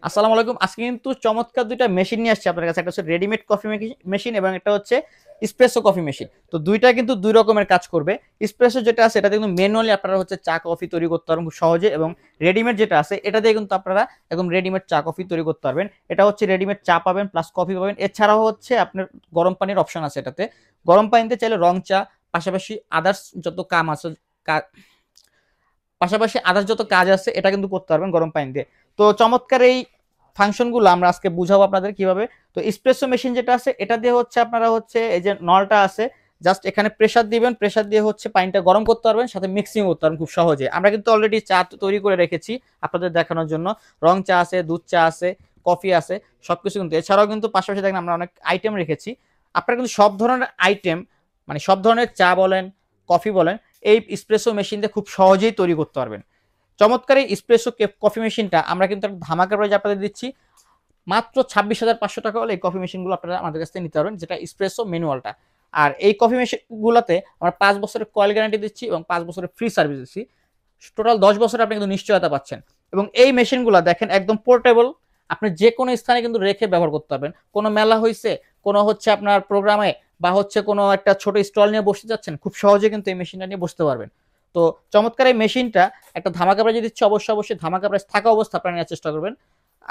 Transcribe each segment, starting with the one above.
আসসালামু আলাইকুম। আজকে কিন্তু চমৎকার দুইটা মেশিন নিয়ে আসছি আপনার কাছে। একটা হচ্ছে রেডিমেড কফি মেশিন এবং একটা হচ্ছে এসপ্রেসো কফি মেশিন। তো দুইটা কিন্তু দুই রকমের কাজ করবে। এসপ্রেসো যেটা আছে এটাতে কিন্তু ম্যানুয়ালি আপনারা হচ্ছে চা কফি তৈরি করতে পারবেন খুব সহজে, এবং রেডিমেড যেটা আছে এটা দিয়ে কিন্তু আপনারা একদম রেডিমেড চা কফি তৈরি করতে পারবেন। এটা হচ্ছে রেডিমেড চা পাবেন প্লাস কফি পাবেন। এছাড়াও হচ্ছে আপনার গরম পানির অপশন আছে এটাতে। গরম পানিতে চাইলে রং চা, পাশাপাশি আদার্স যত কাম আছে, পাশাপাশি আদার্স যত কাজ আছে এটা কিন্তু করতে পারবেন গরম পানি দিয়ে। তো চমৎকার এই ফাংশনগুলো আমরা আজকে বুঝাবো আপনাদের কিভাবে। তো এসপ্রেসো মেশিন যেটা আছে এটা দিয়ে হচ্ছে আপনারা হচ্ছে এই যে নলটা আছে, জাস্ট এখানে প্রেসার দিবেন, প্রেসার দিয়ে হচ্ছে পানিটা গরম করতে পারবেন, সাথে মিক্সিং করতে পারবেন খুব সহজে। আমরা কিন্তু অলরেডি চা তৈরি করে রেখেছি আপনাদের দেখানোর জন্য। রং চা আছে, দুধ চা আছে, কফি আছে, সবকিছু কিন্তু। এছাড়াও কিন্তু পাশাপাশি দেখেন আমরা অনেক আইটেম রেখেছি। আপনারা কিন্তু সব ধরনের আইটেম, মানে সব ধরনের চা বলেন, কফি বলেন, এই এসপ্রেসো মেশিন দিয়ে খুব সহজেই তৈরি করতে পারবেন। চমৎকার এই এসপ্রেসো কফি মেশিনটা আমরা কিন্তু একটা ধামাকা প্রাইজে আপনাদের দিচ্ছি। মাত্র 26,500 টাকা হলে এই কফি মেশিনগুলো আপনারা আমাদের কাছ থেকে নিতে পারবেন, যেটা এসপ্রেসো ম্যানুয়ালটা। আর এই কফি মেশিনগুলোতে আমরা 5 বছরের কয়েল গ্যারান্টি দিচ্ছি এবং 5 বছরের ফ্রি সার্ভিস দিচ্ছি। টোটাল 10 বছর আপনি কিন্তু নিশ্চয়তা পাচ্ছেন। এবং এই মেশিনগুলো দেখেন একদম পোর্টেবল, আপনি যে কোনো স্থানে কিন্তু রেখে ব্যবহার করতে পারবেন। কোনো মেলা হয়েছে, কোনো হচ্ছে আপনার প্রোগ্রামে, বা হচ্ছে কোনো একটা ছোট স্টল নিয়ে বসতে যাচ্ছেন, খুব সহজে কিন্তু এই মেশিনটা নিয়ে বসতে পারবেন। তো চমৎকার এই মেশিনটা একটা ধামাকা প্রাইজে দিচ্ছি। অবশ্যই ধামাকা প্রাইস থাকা অবস্থা আপনারা নেওয়ার চেষ্টা করবেন।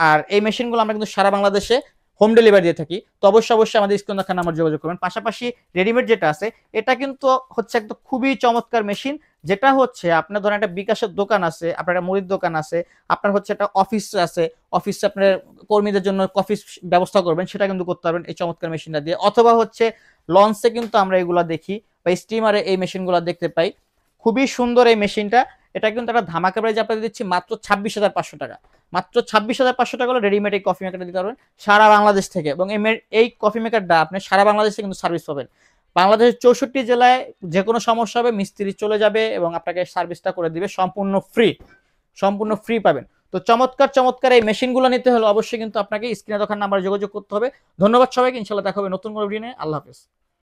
আর এই মেশিনগুলো আমরা কিন্তু সারা বাংলাদেশে হোম ডেলিভারি দিয়ে থাকি। তো অবশ্যই আমাদের স্ক্রিন দেখার নাম্বার যোগাযোগ করবেন। পাশাপাশি রেডিমেড যেটা আছে এটা কিন্তু হচ্ছে একটা খুবই চমৎকার মেশিন, যেটা হচ্ছে আপনার ধরেন একটা বিকাশের দোকান আছে, আপনার একটা মুদির দোকান আছে, আপনার হচ্ছে একটা অফিস আছে, অফিসে আপনার কর্মীদের জন্য কফি ব্যবস্থা করবেন, সেটা কিন্তু করতে পারবেন এই চমৎকার মেশিনটা দিয়ে। অথবা হচ্ছে লঞ্চে কিন্তু আমরা এগুলা দেখি, বা স্টিমারে এই মেশিনগুলো দেখতে পাই। খুবই সুন্দর এই মেশিনটা। এটা কিন্তু একটা ধামাকা প্রাইজ আপনাদের দিচ্ছি মাত্র 26,500 টাকা। মাত্র 26,500 টাকা হলে রেডিমেড এই কফি মেকারটা দিতে পারবেন সারা বাংলাদেশ থেকে। এবং এই কফি মেকারটা আপনি সারা বাংলাদেশে কিন্তু সার্ভিস পাবেন। বাংলাদেশের 64 জেলায় যে কোনো সমস্যা হবে মিস্ত্রি চলে যাবে এবং আপনাকে সার্ভিসটা করে দিবে সম্পূর্ণ ফ্রি। সম্পূর্ণ ফ্রি পাবেন। তো চমৎকার চমৎকার এই মেশিনগুলো নিতে হলে অবশ্যই কিন্তু আপনাকে স্ক্রিনে দেখার নাম্বারে যোগাযোগ করতে হবে। ধন্যবাদ সবাইকে। ইনশাল্লাহ দেখা হবে নতুন কোনো ভিডিও নিয়ে। আল্লাহ হাফেজ।